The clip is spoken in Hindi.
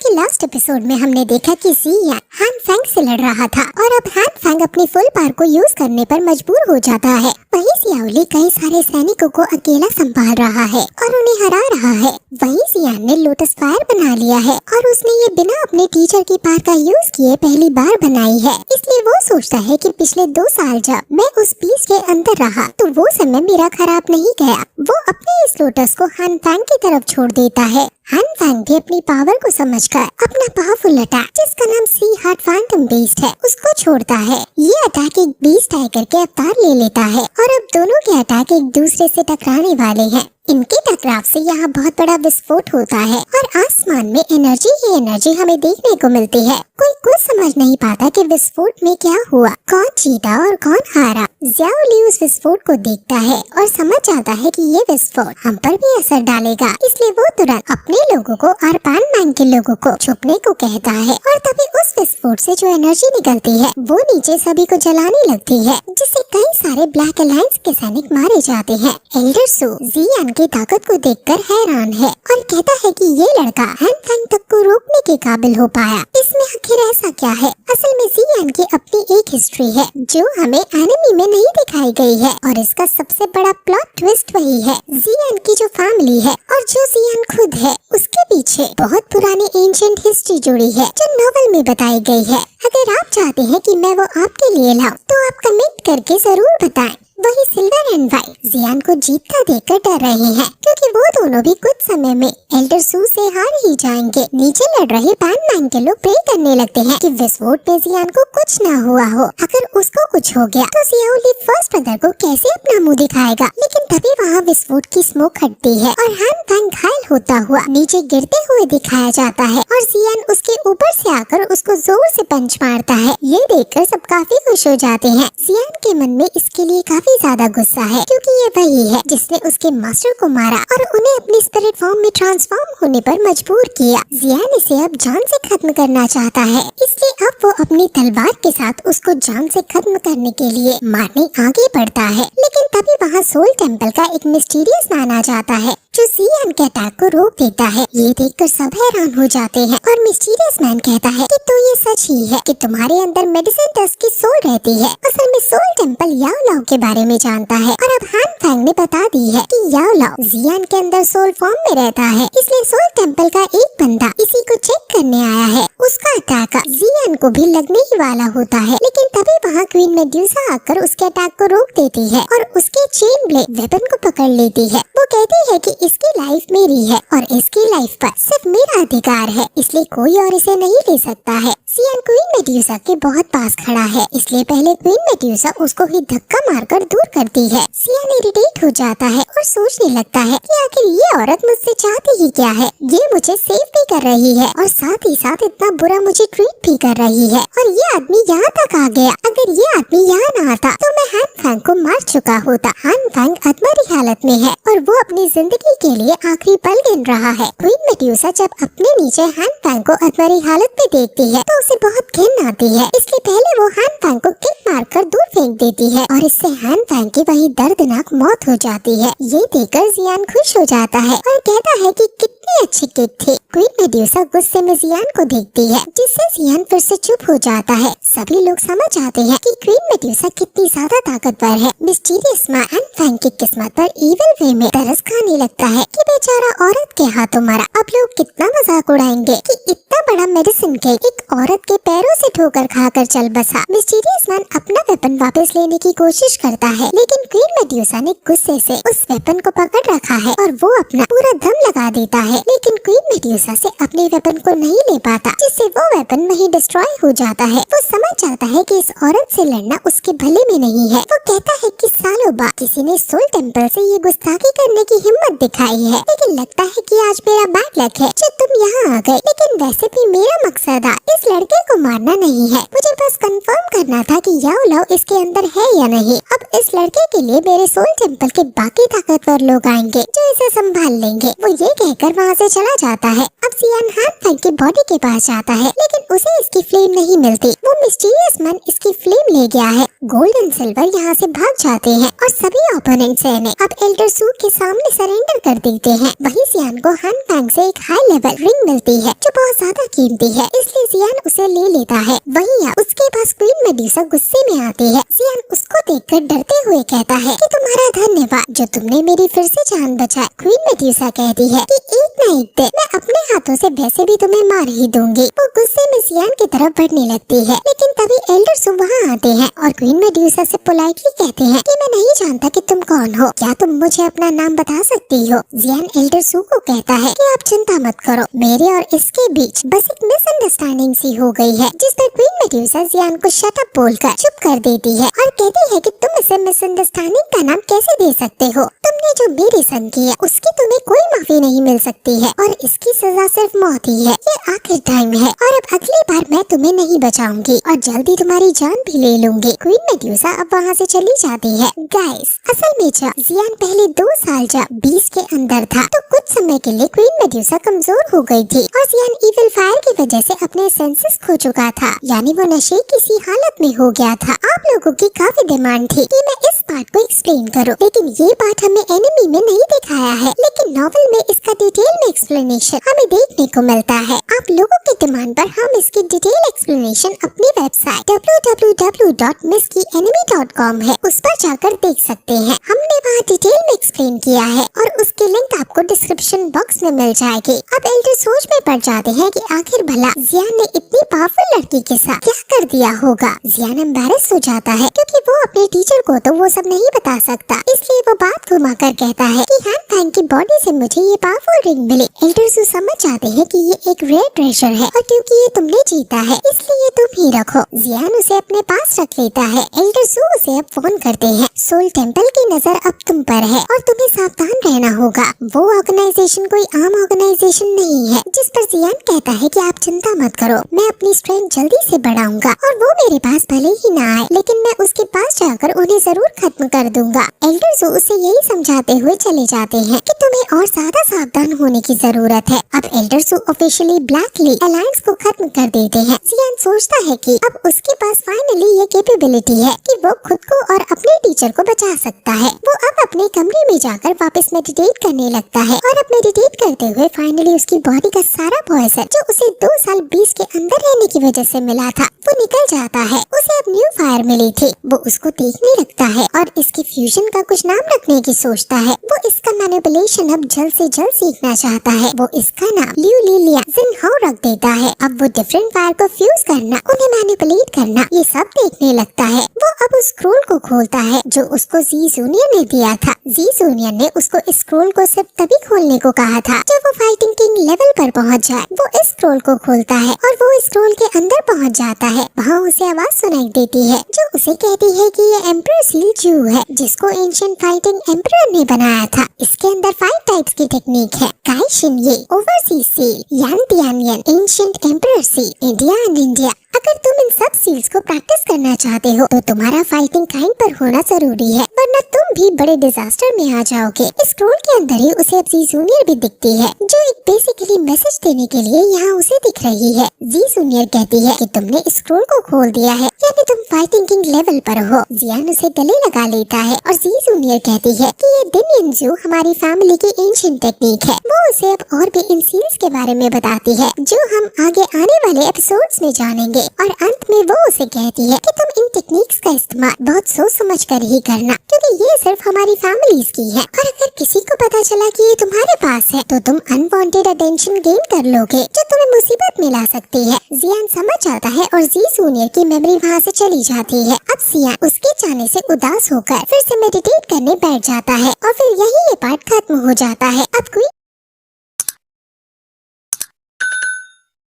के लास्ट एपिसोड में हमने देखा कि जियान हान फेंग से लड़ रहा था और अब हान फेंग अपनी फुल पावर को यूज करने पर मजबूर हो जाता है। वहीं सियाओली कई सारे सैनिकों को अकेला संभाल रहा है और उन्हें हरा रहा है। वहीं जियान ने लोटस फायर बना लिया है और उसने ये बिना अपने टीचर की पावर का यूज किए पहली बार बनाई है। इसलिए वो सोचता है कि पिछले 2 साल जब मैं उस बीच के अंदर रहा तो वो समय मेरा खराब नहीं गया। वो अपने इस लोटस को हान फेंग की तरफ छोड़ देता है। हान फेंग भी अपनी पावर को समझकर अपना पावरफुल अटैक जिसका नाम सी हार्ट फैंटम बीस्ट है उसको छोड़ता है। ये अटैक एक बीस्ट टाइगर के अवतार ले लेता है और अब दोनों के अटैक एक दूसरे से टकराने वाले हैं। इनके टकराव से यहाँ बहुत बड़ा विस्फोट होता है और आसमान में एनर्जी ही एनर्जी हमें देखने को मिलती है। कोई कुछ समझ नहीं पाता कि विस्फोट में क्या हुआ, कौन जीता और कौन हारा। जियाओली उस विस्फोट को देखता है और समझ जाता है कि ये विस्फोट हम पर भी असर डालेगा। इसलिए वो तुरंत अपने लोगों को और पैन मैन के लोगों को छुपने को कहता है और तभी उस विस्फोट से जो एनर्जी निकलती है वो नीचे सभी को जलाने लगती है, जिससे कई सारे ब्लैक अलायंस के सैनिक मारे जाते हैं। एल्डर सू जियान की ताकत को देखकर हैरान है और कहता है कि ये लड़का हान फेंग तक को रोकने के काबिल हो पाया। इसमें आखिर ऐसा क्या है? असल में जियान की अपनी एक हिस्ट्री है जो हमें एनिमी में नहीं दिखाई गई है और इसका सबसे बड़ा प्लॉट ट्विस्ट वही है। जियान की जो फैमिली है और जो जियान खुद है उसके पीछे बहुत पुरानी एंशिएंट हिस्ट्री जुड़ी है जो नॉवेल में बताई गई है। अगर आप चाहते हैं कि मैं वो आपके लिए लाऊं तो आप कमेंट करके जरूर बताएं। वही सिल्वर एंड वाइट जियान को जीतता देखकर डर रहे हैं क्योंकि वो दोनों भी कुछ समय में एल्डर सू से हार ही जाएंगे। नीचे लड़ रहे पैन मैन के लोग प्रे करने लगते हैं कि विस्फोट में जियान को कुछ ना हुआ हो। अगर उसको कुछ हो गया तो जियाओली फर्स्ट ब्रदर को कैसे अपना मुंह दिखाएगा। लेकिन तभी वहाँ विस्फोट की स्मोक हटती है और हान फेंग घायल होता हुआ नीचे गिरते हुए दिखाया जाता है और जियान उसके ऊपर से आकर उसको जोर से पंच मारता है। ये देखकर सब काफी खुश हो जाते हैं। जियान के मन में इसके लिए काफी ज्यादा गुस्सा है क्योंकि ये वही है जिसने उसके मास्टर को मारा और उन्हें अपनी स्पिरिट फॉर्म में ट्रांसफॉर्म होने पर मजबूर किया। जियान इसे अब जान से खत्म करना चाहता है, इसलिए अब वो अपनी तलवार के साथ उसको जान से खत्म करने के लिए मारने आगे बढ़ता है। लेकिन तभी वहाँ सोल टेम्पल का एक मिस्टीरियस मैन आ जाता है जो जियान के अटैक को रोक देता है। ये देखकर सब हैरान हो जाते हैं और मिस्टीरियस मैन कहता है कि तो ये सच ही है कि तुम्हारे अंदर मेडिसिन डस्ट की सोल रहती है। असल में सोल टेम्पल याओ लाओ के बारे में जानता है और अब हान फेंग ने बता दी है कि याओ लाओ जियान के अंदर सोल फॉर्म में रहता है। इसलिए सोल टेम्पल का एक बंदा इसी को चेक करने आया है। उसका अटैक जियान को भी लगने ही वाला होता है, लेकिन तभी वहाँ क्वीन मेड्यूसा आकर उसके अटैक को रोक देती है और उसके चेन ब्लेड वेपन को पकड़ लेती है। वो कहती है कि इसकी लाइफ मेरी है और इसकी लाइफ पर सिर्फ मेरा अधिकार है, इसलिए कोई और इसे नहीं ले सकता है। जियान क्वीन मेड्यूसा के बहुत पास खड़ा है, इसलिए पहले क्वीन मेड्यूसा उसको ही धक्का मारकर दूर करती है। जियान इरिटेट हो जाता है और सोचने लगता है कि आखिर ये औरत मुझसे चाहती ही क्या है। ये मुझे सेव भी कर रही है और साथ ही साथ इतना बुरा मुझे ट्रीट भी कर रही है और ये आदमी यहाँ तक आ गया। अगर ये आदमी यहाँ न आता तो मैं हान फेंग को मार चुका होता। हान फेंग अधमरी हालत में है और वो अपनी जिंदगी के लिए आखिरी पल गिन रहा है। क्वीन मेड्यूसा जब अपने नीचे हान फेंग को अधमरी हालत में देखती है तो उसे बहुत घिन आती है, इसलिए पहले वो हान फेंग को किक मारकर दूर फेंक देती है और इससे हान फेंग की वही दर्दनाक मौत हो जाती है। ये देखकर जियान खुश हो जाता है और कहता है कि कितनी अच्छी किक थी। क्वीन मेड्यूसा गुस्से में जियान को देखती है जिससे जियान फिर से चुप हो जाता है। सभी लोग समझ जाते हैं कि क्वीन मेड्यूसा कितनी ज्यादा ताकतवर है। मिस्टीरियस मैन हान फेंग की किस्मत पर इविल वे में तरस खाने लगता है कि बेचारा औरत के हाथों मरा। अब लोग कितना मजाक उड़ाएंगे कि इतना बड़ा मेडिसिन केक एक औरत के पैरों से ठोकर खाकर चल बसा। मिस्टीरियस मैन अपना वेपन वापस लेने की कोशिश करता है, लेकिन क्वीन मेड्यूसा ने गुस्से से उस वेपन को पकड़ रखा है और वो अपना पूरा दम लगा देता है। लेकिन क्वीन मेड्यूसा से अपने वेपन को नहीं ले पाता, जिससे वो वेपन वहीं डिस्ट्रॉय हो जाता है। वो समझ जाता है कि इस औरत से लड़ना उसके भले में नहीं है। वो कहता है कि सालों बाद किसी ने सोल टेम्पल से ये गुस्ताखी करने की हिम्मत दिखाई है, लेकिन लगता है कि आज मेरा बैड लक है जो तुम यहाँ आ गए। लेकिन वैसे भी मेरा मकसद इस लड़के को मारना नहीं है, मुझे बस कंफर्म करना था कि याओ लाओ इसके अंदर है या नहीं। अब इस लड़के के लिए मेरे सोल टेम्पल के बाकी ताकतवर लोग आएंगे जो इसे संभाल लेंगे। वो ये कहकर वहाँ वहाँ से चला जाता है। अब जियान हान फैंग की बॉडी के पास जाता है, लेकिन उसे इसकी फ्लेम नहीं मिलती। वो मिस्टीरियस मन इसकी फ्लेम ले गया है। गोल्ड एंड सिल्वर यहाँ से भाग जाते हैं और सभी ओपोनेंट्स अब एल्डर सू के सामने सरेंडर कर देते हैं। वहीं जियान को हान फैंग से एक हाई लेवल रिंग मिलती है जो बहुत ज्यादा कीमती है, इसलिए जियान उसे ले लेता है। वहीं उसके पास क्वीन मेडुसा गुस्से में आती है। जियान उसको देखकर डरते हुए कहता है कि तुम्हारा धन्यवाद जो तुमने मेरी फिर से जान बचाई। क्वीन मेडुसा कहती है कि एक न एक दिन मैं अपने हाथों से वैसे भी तुम्हें मार ही दूंगी। वो गुस्से में जियान की तरफ बढ़ने लगती है, लेकिन तभी एल्डर सू वहाँ आते हैं और क्वीन मेडुसा से पोलाइटली कहते हैं कि मैं नहीं जानता कि तुम कौन हो, क्या तुम मुझे अपना नाम बता सकती हो। जियान एल्डर सू को कहता है कि आप चिंता मत करो, मेरे और इसके बीच बस एक मिसअंडरस्टैंडिंग सी हो गई है, जिस पर क्वीन मेडुसा जियान को शट अप बोलकर चुप कर देती है और कहती है कि तुम इसे मिसअंडरस्टैंडिंग का नाम कैसे दे सकते हो। तुमने जो मेरे संग किया उसकी तुम्हें कोई माफी नहीं मिल सकती है और इसकी सजा सिर्फ मौत ही है। ये आखिरी टाइम है और अब अगली बार मैं तुम्हें नहीं बचाऊंगी और जल्दी तुम्हारी जान भी ले लूंगी। क्वीन मेडुसा अब वहाँ से चली जाती है। गाइस, असल में जब जियान पहले 2 साल जब 20 के अंदर था तो कुछ समय के लिए क्वीन मेडुसा कमजोर हो गई थी और जियान इविल फायर की वजह से अपने सेंसेस खो चुका था, यानी वो नशे किसी हालत में हो गया था। आप लोगों की काफी डिमांड थी कि मैं इस पार्ट को एक्सप्लेन करूं, लेकिन ये बात हमें एनिमी में नहीं दिखाया है, लेकिन नॉवेल में इसका डिटेल में एक्सप्लेनेशन हमें देखने को मिलता है। आप लोगों की डिमांड पर हम इसकी डिटेल एक्सप्लेनेशन अपनी वेबसाइट www.misskyenemy.com है, उस पर जाकर देख सकते हैं। हमने वहाँ डिटेल में एक्सप्लेन किया है और उसकी लिंक आपको डिस्क्रिप्शन बॉक्स में मिल जाएगी। अब एल्डर सोच में पड़ जाते हैं कि आखिर भला जियान ने इतनी पावरफुल लड़की के साथ क्या कर दिया होगा। जियान एम्बैरेस हो जाता है क्योंकि वो अपने टीचर को तो वो सब नहीं बता सकता, इसलिए वो बात घुमा कर कहता है कि हान फैंग की बॉडी से मुझे ये पावरफुल रिंग मिली। एल्डर सू समझ जाते हैं कि ये एक रेयर ट्रेजर है और क्योंकि ये तुमने जीता है इसलिए तुम ही रखो। जियान उसे अपने पास रख लेता है। एल्डर सू उसे अब फोन करते हैं। सोल टेम्पल की नजर अब तुम पर है और तुम्हें सावधान रहना होगा। वो ऑर्गेनाइजेशन कोई आम ऑर्गेनाइजेशन नहीं है, जिस पर जियान कहता है कि आप चिंता मत करो, मैं अपनी स्ट्रेंथ जल्दी से बढ़ाऊंगा और वो मेरे पास भले ही ना आए, लेकिन मैं उसके पास जाकर उन्हें जरूर खत्म कर दूंगा। एल्डर सू उसे यही समझाते हुए चले जाते हैं कि तुम्हें और ज्यादा सावधान होने की जरूरत है। अब एल्डर सू ऑफिशियली ब्लैकली अलायंस को खत्म कर देते हैं। जियान सोचता है कि अब उसके पास फाइनली ये कैपेबिलिटी है कि वो खुद को और अपने टीचर को बचा सकता है। वो अब अपने कमरे में जाकर वापस मेडिटेट करने लगता है और अब मेडिटेट करते हुए फाइनली उसकी बॉडी का सारा पॉइजन जो उसे 2 साल 20 के अंदर रहने की वजह से मिला था वो निकल जाता है। उसे अब न्यू फायर मिली थी। वो उसको देखने लगता है और इसके फ्यूजन का कुछ नाम रखने की सोचता है। वो इसका मैनिपुलेशन अब जल्द से जल्द सीखना चाहता है। वो इसका नाम लियू लिलिया जिनहाओ रख देता है। अब वो डिफरेंट फायर को फ्यूज करना, उन्हें मैनिपुलेट करना, ये सब देखने लगता है। वो अब उस स्क्रोल को खोलता है जो उसको जी जूनियर ने दिया था। जी जूनियर ने उसको इस स्क्रोल को सिर्फ तभी खोलने को कहा था जब वो फाइटिंग किंग लेवल पर पहुंच जाए। वो इस स्क्रोल को खोलता है और वो इस स्क्रोल के अंदर पहुंच जाता है। वहाँ उसे आवाज सुनाई देती है जो उसे कहती है कि ये एम्परर सील जू है जिसको एंशिएंट फाइटिंग एम्परर ने बनाया था। इसके अंदर 5 टाइप्स की टेक्निक है। काइशिन ये, ओवरसीज सील, यांतियानियन, ancient emperor seal, India and India. अगर तुम इन सब सील्स को प्रैक्टिस करना चाहते हो तो तुम्हारा फाइटिंग काइंड पर होना जरूरी है, वरना तुम भी बड़े डिजास्टर में आ जाओगे। इस स्क्रोल के अंदर ही उसे अब जी जूनियर भी दिखती है जो एक बेसिकली मैसेज देने के लिए यहाँ उसे दिख रही है। जी जूनियर कहती है कि तुमने इस स्क्रोल को खोल दिया है, यानी तुम फाइटिंग किंग लेवल पर हो। जियान उसे गले लगा लेता है और जी जूनियर कहती है कि ये दिनयनजू हमारी फैमिली की एंशिएंट टेक्निक है। वो उसे अब और भी इन सील्स के बारे में बताती है जो हम आगे आने वाले एपिसोड्स में जानेंगे। और अंत में वो उसे कहती है कि तुम इन टेक्निक्स का इस्तेमाल बहुत सोच समझ कर ही करना, क्योंकि ये सिर्फ हमारी फैमिलीज की है और अगर किसी को पता चला कि ये तुम्हारे पास है तो तुम अनवांटेड अटेंशन गेन कर लोगे जो तुम्हें मुसीबत में ला सकती है। जियान समझ जाता है और जी जूनियर की मेमोरी वहाँ से चली जाती है। अब जियान उसके जाने से उदास होकर फिर से मेडिटेट करने बैठ जाता है और फिर यही ये पार्ट खत्म हो जाता है। अब क्वीन